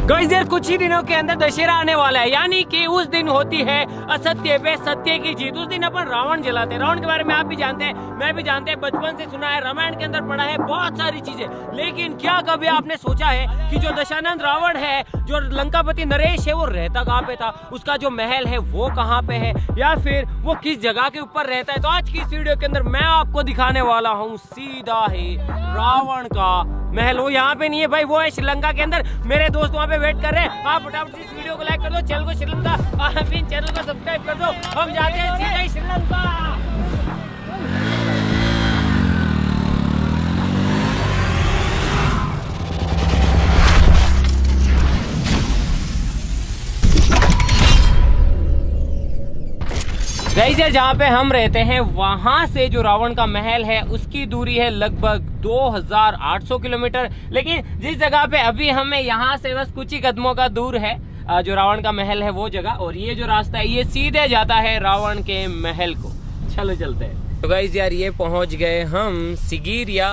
Guys यार कुछ ही दिनों के अंदर दशहरा आने वाला है, यानी कि उस दिन होती है असत्य पे सत्य की जीत। उस दिन अपन रावण जलाते हैं। रावण के बारे में आप भी जानते हैं, मैं भी जानते हैं, बचपन से सुना है, रामायण के अंदर पढ़ा है बहुत सारी चीजें। लेकिन क्या कभी आपने सोचा है कि जो दशानंद रावण है, जो लंकापति नरेश है, वो रहता कहाँ पे था? उसका जो महल है वो कहाँ पे है, या फिर वो किस जगह के ऊपर रहता है? तो आज की इस वीडियो के अंदर मैं आपको दिखाने वाला हूँ सीधा ही रावण का महल। वो यहाँ पे नहीं है भाई, वो है श्रीलंका के अंदर। मेरे दोस्त वहाँ पे वेट कर रहे हैं। आप फटाफट इस वीडियो को लाइक कर दो, चैनल को श्रीलंका चैनल को सब्सक्राइब कर दो। हम जाते हैं सीधा ही श्रीलंका। गाइस यार जहाँ पे हम रहते हैं वहां से जो रावण का महल है उसकी दूरी है लगभग 2800 किलोमीटर। लेकिन जिस जगह पे अभी हमें यहाँ से बस कुछ ही कदमों का दूर है जो रावण का महल है वो जगह, और ये जो रास्ता है ये सीधे जाता है रावण के महल को। चलो चलते हैं। तो गाइस यार ये पहुंच गए हम सिगिरिया,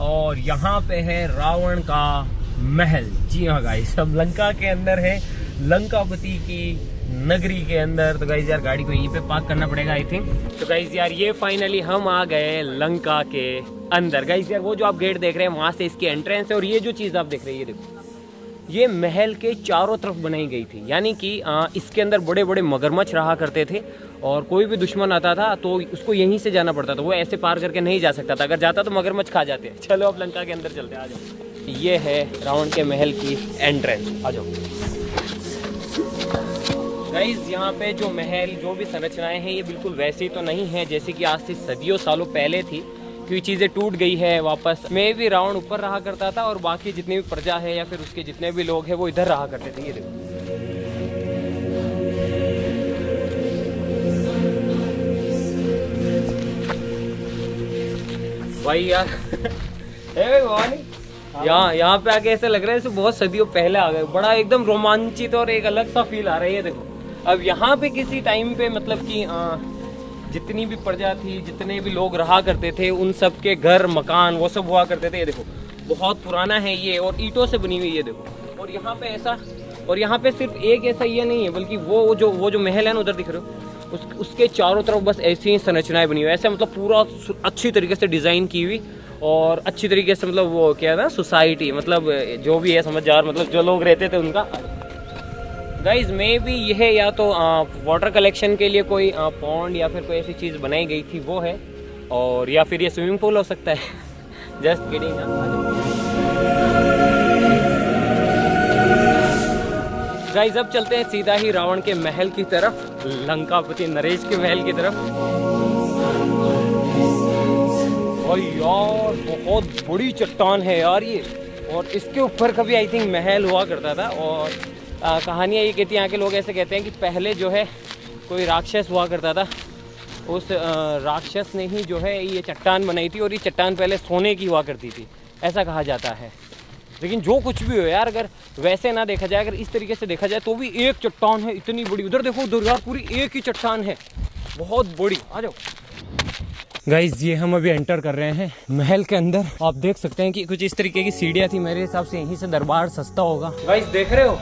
और यहाँ पे है रावण का महल। जी हाँ गाइस, हम लंका के अंदर है, लंकापति की नगरी के अंदर। तो गाइस यार गाड़ी को यहीं पे पार्क करना पड़ेगा आई थिंक। तो गाइस यार ये फाइनली हम आ गए लंका के अंदर। गाइस यार वो जो आप गेट देख रहे हैं वहां से इसकी एंट्रेंस है, और ये जो चीज आप देख रहे हैं ये देखो, ये महल के चारों तरफ बनाई गई थी। यानी कि इसके अंदर बड़े बड़े मगरमच्छ रहा करते थे, और कोई भी दुश्मन आता था तो उसको यहीं से जाना पड़ता था। वो ऐसे पार करके नहीं जा सकता था, अगर जाता तो मगरमच्छ खा जाते। चलो अब लंका के अंदर चलते हैं, आ जाओ। ये है रावण के महल की एंट्रेंस, आ जाओ। गाइस यहाँ पे जो महल, जो भी संरचनाएं हैं ये बिल्कुल वैसी तो नहीं है जैसे कि आज से सदियों सालों पहले थी, क्योंकि चीज़ें टूट गई है वापस। में भी रावण ऊपर रहा करता था, और बाकी जितनी भी प्रजा है या फिर उसके जितने भी लोग हैं वो इधर रहा करते थे। ये देखो भाई यार यहाँ पे आके ऐसा लग रहा है जैसे बहुत सदियों पहले आ गए। बड़ा एकदम रोमांचित और एक अलग सा फील आ रहा है। ये देखो अब यहाँ पे किसी टाइम पे मतलब कि जितनी भी प्रजा थी, जितने भी लोग रहा करते थे, उन सब के घर मकान वो सब हुआ करते थे। ये देखो बहुत पुराना है ये, और ईंटों से बनी हुई। ये देखो, और यहाँ पे ऐसा, और यहाँ पे सिर्फ एक ऐसा ये नहीं है, बल्कि वो जो महल है ना उधर दिख रहे हो, उसके चारों तरफ बस ऐसी ही संरचनाएं बनी हुई। ऐसे मतलब पूरा अच्छी तरीके से डिज़ाइन की हुई, और अच्छी तरीके से मतलब वो क्या है ना, सोसाइटी मतलब जो भी है समझदार, मतलब जो लोग रहते थे उनका। गाइज मे बी यह या तो वाटर कलेक्शन के लिए कोई पॉन्ड या फिर कोई ऐसी चीज़ बनाई गई थी वो है, और या फिर ये स्विमिंग पूल हो सकता है। Just kidding. गाइज अब चलते हैं सीधा ही रावण के महल की तरफ, लंकापति नरेश के महल की तरफ। और यार बहुत बड़ी चट्टान है यार ये, और इसके ऊपर कभी आई थिंक महल हुआ करता था। और कहानियाँ ये कहती हैं, यहाँ के लोग ऐसे कहते हैं कि पहले जो है कोई राक्षस हुआ करता था, उस राक्षस ने ही जो है ये चट्टान बनाई थी, और ये चट्टान पहले सोने की हुआ करती थी, ऐसा कहा जाता है। लेकिन जो कुछ भी हो यार, अगर वैसे ना देखा जाए, अगर इस तरीके से देखा जाए तो भी एक चट्टान है इतनी बड़ी। उधर देखो, उधर यार पूरी एक ही चट्टान है, बहुत बड़ी। आ जाओ गाइज, ये हम अभी एंटर कर रहे हैं महल के अंदर। आप देख सकते हैं कि कुछ इस तरीके की सीढ़ियाँ थी। मेरे हिसाब से यहीं से दरबार सस्ता होगा। गाइज देख रहे हो,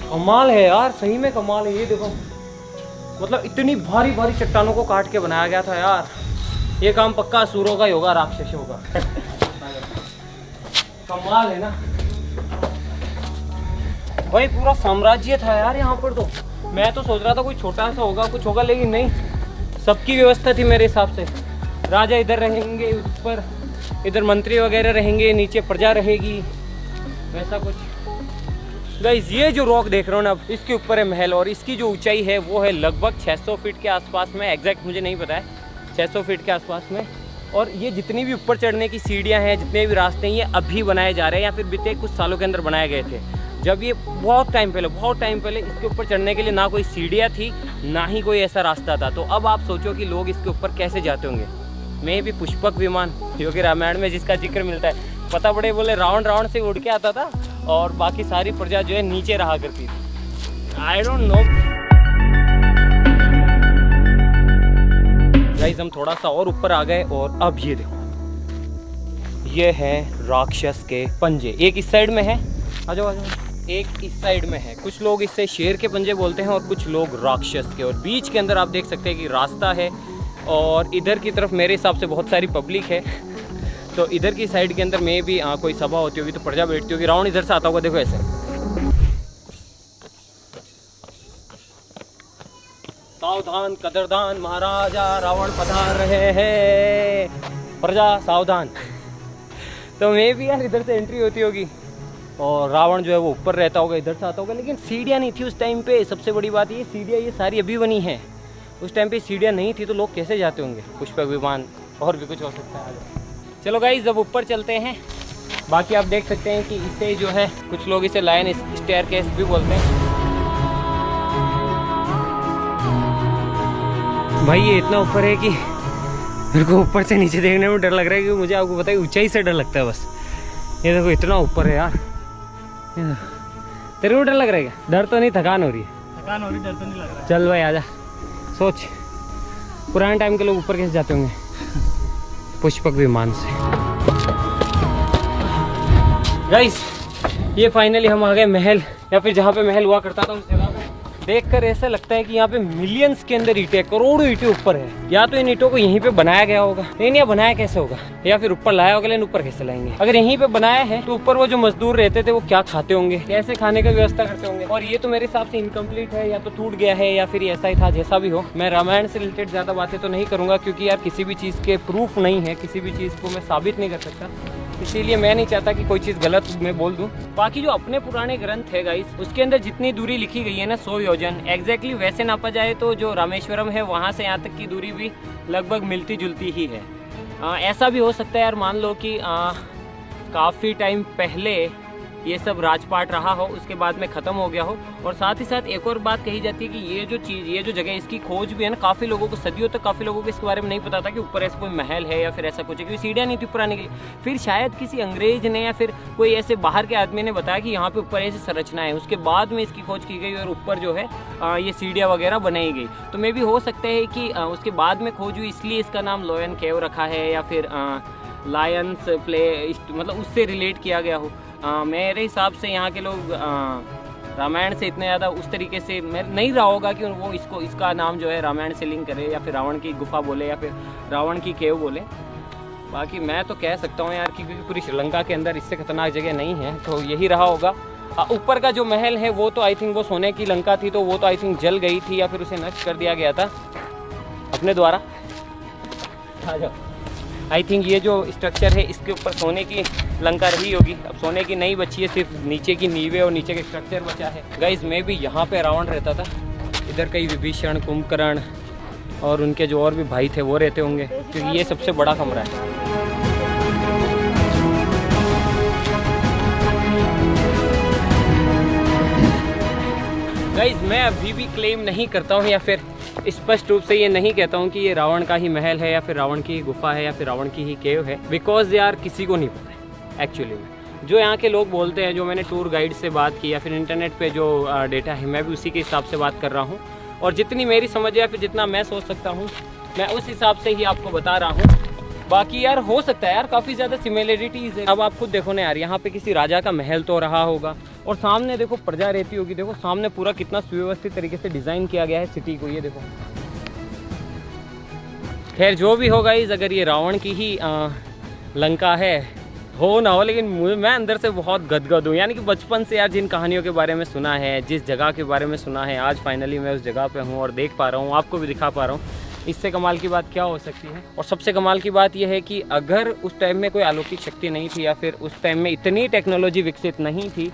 कमाल है यार, सही में कमाल है। ये देखो मतलब इतनी भारी भारी चट्टानों को काट के बनाया गया था यार। ये काम पक्का असुरों का ही होगा, राक्षसों का। कमाल है ना भाई, पूरा साम्राज्य था यार यहाँ पर। तो मैं तो सोच रहा था कोई छोटा सा होगा, कुछ होगा, लेकिन नहीं, सबकी व्यवस्था थी मेरे हिसाब से। राजा इधर रहेंगे, ऊपर इधर मंत्री वगैरह रहेंगे, नीचे प्रजा रहेगी, वैसा कुछ। गाइस ये जो रॉक देख रहे हो ना, अब इसके ऊपर है महल, और इसकी जो ऊंचाई है वो है लगभग 600 फीट के आसपास में। एग्जैक्ट मुझे नहीं पता है, 600 फीट के आसपास में। और ये जितनी भी ऊपर चढ़ने की सीढ़ियाँ हैं, जितने भी रास्ते हैं, ये अभी बनाए जा रहे हैं या फिर बीते कुछ सालों के अंदर बनाए गए थे। जब ये बहुत टाइम पहले इसके ऊपर चढ़ने के लिए ना कोई सीढ़ियाँ थी, ना ही कोई ऐसा रास्ता था। तो अब आप सोचो कि लोग इसके ऊपर कैसे जाते होंगे। मैं भी पुष्पक विमान, जो कि रामायण में जिसका जिक्र मिलता है, पता पड़े बोले रावण से उड़ के आता था, और बाकी सारी प्रजा जो है नीचे रहा करती थी। I don't know. गाइस हम थोड़ा सा और ऊपर आ गए, और अब ये देखो, ये है राक्षस के पंजे। एक इस साइड में है, आ जाओ आ जाओ। एक इस साइड में है, कुछ लोग इससे शेर के पंजे बोलते हैं और कुछ लोग राक्षस के। और बीच के अंदर आप देख सकते हैं कि रास्ता है और इधर की तरफ मेरे हिसाब से बहुत सारी पब्लिक है। तो इधर की साइड के अंदर में भी कोई सभा होती होगी तो प्रजा बैठती होगी। रावण इधर से आता होगा, देखो ऐसे। सावधान कदरदान महाराजा रावण पधार रहे हैं, प्रजा सावधान। तो मैं भी यार इधर से एंट्री होती होगी और रावण जो है वो ऊपर रहता होगा, इधर से आता होगा। लेकिन सीढ़ियाँ नहीं थी उस टाइम पे। सबसे बड़ी बात ये सीढ़ियाँ ये सारी अभी बनी हैं, उस टाइम पे सीढ़ियाँ नहीं थी तो लोग कैसे जाते होंगे। पुष्पक विमान और भी कुछ हो सकता है आगे। चलो गाइस अब ऊपर चलते हैं। बाकी आप देख सकते हैं कि इसे जो है कुछ लोग इसे लायन स्टेयरकेस भी बोलते हैं। भाई ये इतना ऊपर है कि मेरे को ऊपर से नीचे देखने में डर लग रहा है, क्योंकि मुझे आपको पता है ऊंचाई से डर लगता है बस। ये देखो इतना ऊपर है यार। तेरे को डर लग रहा है क्या? डर तो नहीं, थकान हो रही है। थकान हो रही, डर तो नहीं लग रहा है। चल भाई आजा। सोच पुराने टाइम के लोग ऊपर कैसे जाते होंगे पुष्पक विमान से। गाइस ये फाइनली हम आ गए महल, या फिर जहाँ पे महल हुआ करता था उस जगह पे। देखकर ऐसा लगता है कि यहाँ पे मिलियंस के अंदर ईंटें, करोड़ों ईंटें ऊपर है। या तो इन ईंटों को यहीं पे बनाया गया होगा, लेकिन यह बनाया कैसे होगा, या फिर ऊपर लाया होगा, लेकिन ऊपर कैसे लाएंगे। अगर यहीं पे बनाया है तो ऊपर वो जो मजदूर रहते थे वो क्या खाते होंगे, कैसे खाने का व्यवस्था करते होंगे। और ये तो मेरे हिसाब से इनकम्प्लीट है, या तो टूट गया है या फिर ऐसा ही था। जैसा भी हो, मैं रामायण से रिलेटेड ज्यादा बातें तो नहीं करूंगा, क्योंकि यार किसी भी चीज़ के प्रूफ नहीं है, किसी भी चीज़ को मैं साबित नहीं कर सकता। इसीलिए मैं नहीं चाहता कि कोई चीज़ गलत मैं बोल दूं। बाकी जो अपने पुराने ग्रंथ है गाइस, उसके अंदर जितनी दूरी लिखी गई है ना 100 योजन, एग्जैक्टली वैसे नापा जाए तो जो रामेश्वरम है वहाँ से यहाँ तक की दूरी भी लगभग मिलती जुलती ही है। ऐसा भी हो सकता है यार, मान लो कि काफ़ी टाइम पहले ये सब राजपाट रहा हो, उसके बाद में ख़त्म हो गया हो। और साथ ही साथ एक और बात कही जाती है कि ये जो चीज़, ये जो जगह, इसकी खोज भी है ना, काफ़ी लोगों को सदियों तक काफ़ी लोगों को इसके बारे में नहीं पता था कि ऊपर ऐसा कोई महल है या फिर ऐसा कुछ है, क्योंकि सीढ़ियाँ नहीं थी ऊपर आने के लिए। फिर शायद किसी अंग्रेज ने या फिर कोई ऐसे बाहर के आदमी ने बताया कि यहाँ पे ऊपर ऐसी संरचना है, उसके बाद में इसकी खोज की गई और ऊपर जो है ये सीढ़ियाँ वगैरह बनाई गई। तो मे भी हो सकता है कि उसके बाद में खोज हुई, इसलिए इसका नाम लोयन केव रखा है, या फिर लायंस प्ले, मतलब उससे रिलेट किया गया हो। मेरे हिसाब से यहाँ के लोग रामायण से इतने ज़्यादा उस तरीके से नहीं रहा होगा कि वो इसका नाम जो है रामायण से लिंक करे, या फिर रावण की गुफा बोले, या फिर रावण की केव बोले। बाकी मैं तो कह सकता हूँ यार कि क्योंकि पूरी श्रीलंका के अंदर इससे खतरनाक जगह नहीं है, तो यही रहा होगा। ऊपर का जो महल है वो तो आई थिंक वो सोने की लंका थी, तो वो तो आई थिंक जल गई थी या फिर उसे नष्ट कर दिया गया था अपने द्वारा। आ जाओ। आई थिंक ये जो स्ट्रक्चर है इसके ऊपर सोने की लंका रही होगी। अब सोने की नहीं बची है, सिर्फ नीचे की नींवें और नीचे का स्ट्रक्चर बचा है। गाइस मैं भी यहाँ पे रावण रहता था। इधर कई विभीषण, कुंभकर्ण और उनके जो और भी भाई थे वो रहते होंगे, क्योंकि ये सबसे बड़ा कमरा है। गाइस मैं अभी भी क्लेम नहीं करता हूँ या फिर स्पष्ट रूप से ये नहीं कहता हूँ कि ये रावण का ही महल है या फिर रावण की ही गुफा है या फिर रावण की ही केव है, बिकॉज यार किसी को नहीं पता है एक्चुअली में। जो यहाँ के लोग बोलते हैं, जो मैंने टूर गाइड से बात की या फिर इंटरनेट पे जो डेटा है, मैं भी उसी के हिसाब से बात कर रहा हूँ। और जितनी मेरी समझ है या फिर जितना मैं सोच सकता हूँ, मैं उस हिसाब से ही आपको बता रहा हूँ। बाकी यार हो सकता है यार काफ़ी ज़्यादा सिमिलरिटीज़ है। अब आप खुद देखो ना यार, यहाँ पे किसी राजा का महल तो रहा होगा और सामने देखो प्रजा रहती होगी। देखो सामने पूरा कितना सुव्यवस्थित तरीके से डिज़ाइन किया गया है सिटी को, ये देखो। खैर जो भी होगा इस, अगर ये रावण की ही लंका है, हो ना हो, लेकिन मैं अंदर से बहुत गदगद हूँ। यानी कि बचपन से यार जिन कहानियों के बारे में सुना है, जिस जगह के बारे में सुना है, आज फाइनली मैं उस जगह पे हूँ और देख पा रहा हूँ, आपको भी दिखा पा रहा हूँ। इससे कमाल की बात क्या हो सकती है। और सबसे कमाल की बात यह है कि अगर उस टाइम में कोई अलौकिक शक्ति नहीं थी या फिर उस टाइम में इतनी टेक्नोलॉजी विकसित नहीं थी,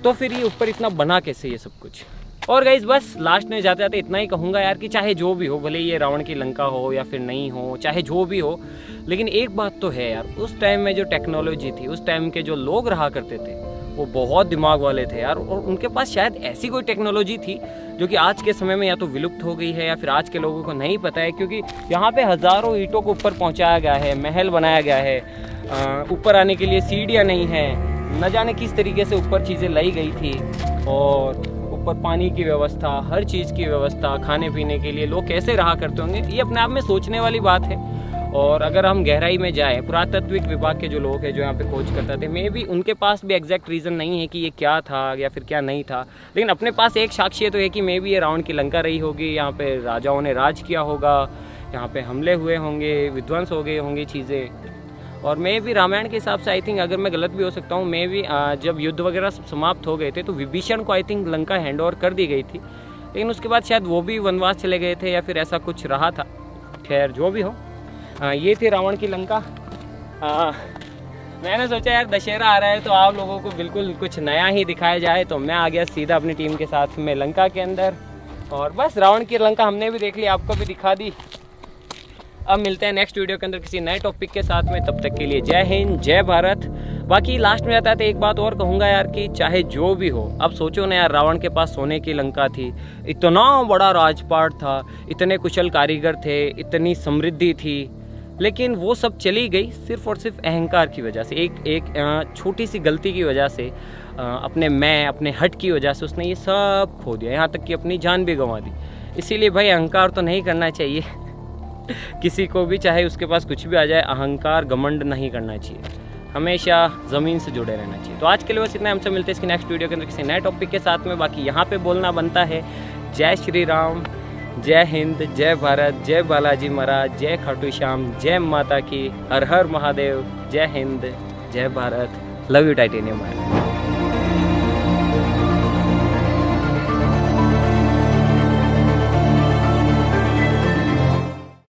तो फिर ये ऊपर इतना बना कैसे ये सब कुछ। और गाइस बस लास्ट में जाते जाते इतना ही कहूँगा यार कि चाहे जो भी हो, भले ये रावण की लंका हो या फिर नहीं हो, चाहे जो भी हो, लेकिन एक बात तो है यार, उस टाइम में जो टेक्नोलॉजी थी, उस टाइम के जो लोग रहा करते थे, वो बहुत दिमाग वाले थे यार। और उनके पास शायद ऐसी कोई टेक्नोलॉजी थी जो कि आज के समय में या तो विलुप्त हो गई है या फिर आज के लोगों को नहीं पता है। क्योंकि यहाँ पे हज़ारों ईंटों को ऊपर पहुँचाया गया है, महल बनाया गया है, ऊपर आने के लिए सीढ़ियाँ नहीं हैं, न जाने किस तरीके से ऊपर चीज़ें लाई गई थी। और ऊपर पानी की व्यवस्था, हर चीज़ की व्यवस्था, खाने पीने के लिए लोग कैसे रहा करते होंगे, ये अपने आप में सोचने वाली बात है। और अगर हम गहराई में जाएँ, पुरातत्विक विभाग के जो लोग हैं जो यहाँ पे खोज करते थे, मे भी उनके पास भी एग्जैक्ट रीज़न नहीं है कि ये क्या था या फिर क्या नहीं था, लेकिन अपने पास एक साक्ष्य तो है कि मे भी ये रावण की लंका रही होगी, यहाँ पे राजाओं ने राज किया होगा, यहाँ पे हमले हुए होंगे, विध्वंस हो गए होंगी चीज़ें। और मैं भी रामायण के हिसाब से आई थिंक, अगर मैं गलत भी हो सकता हूँ, मैं भी जब युद्ध वगैरह समाप्त हो गए थे तो विभीषण को I think Lanka hand over कर दी गई थी, लेकिन उसके बाद शायद वो भी वनवास चले गए थे या फिर ऐसा कुछ रहा था। खैर जो भी हो, ये थी रावण की लंका। मैंने सोचा यार दशहरा आ रहा है तो आप लोगों को बिल्कुल कुछ नया ही दिखाया जाए, तो मैं आ गया सीधा अपनी टीम के साथ में लंका के अंदर, और बस रावण की लंका हमने भी देख ली, आपको भी दिखा दी। अब मिलते हैं नेक्स्ट वीडियो के अंदर किसी नए टॉपिक के साथ में, तब तक के लिए जय हिंद जय भारत। बाकी लास्ट में जाता था एक बात और कहूँगा यार कि चाहे जो भी हो, अब सोचो ना यार, रावण के पास सोने की लंका थी, इतना बड़ा राजपाट था, इतने कुशल कारीगर थे, इतनी समृद्धि थी, लेकिन वो सब चली गई सिर्फ और सिर्फ अहंकार की वजह से, एक छोटी सी गलती की वजह से, अपने हट की वजह से उसने ये सब खो दिया, यहाँ तक कि अपनी जान भी गंवा दी। इसीलिए भाई अहंकार तो नहीं करना चाहिए किसी को भी, चाहे उसके पास कुछ भी आ जाए, अहंकार घमंड नहीं करना चाहिए, हमेशा ज़मीन से जुड़े रहना चाहिए। तो आज के लिए बस इतना, हमसे मिलते हैं इसकी नेक्स्ट वीडियो के अंदर किसी नए टॉपिक के साथ में। बाकी यहाँ पे बोलना बनता है जय श्री राम, जय हिंद, जय भारत, जय बालाजी महाराज, जय खाटू श्याम, जय माता की, हर हर महादेव, जय हिंद, जय भारत, लव यू टाइटेनियम।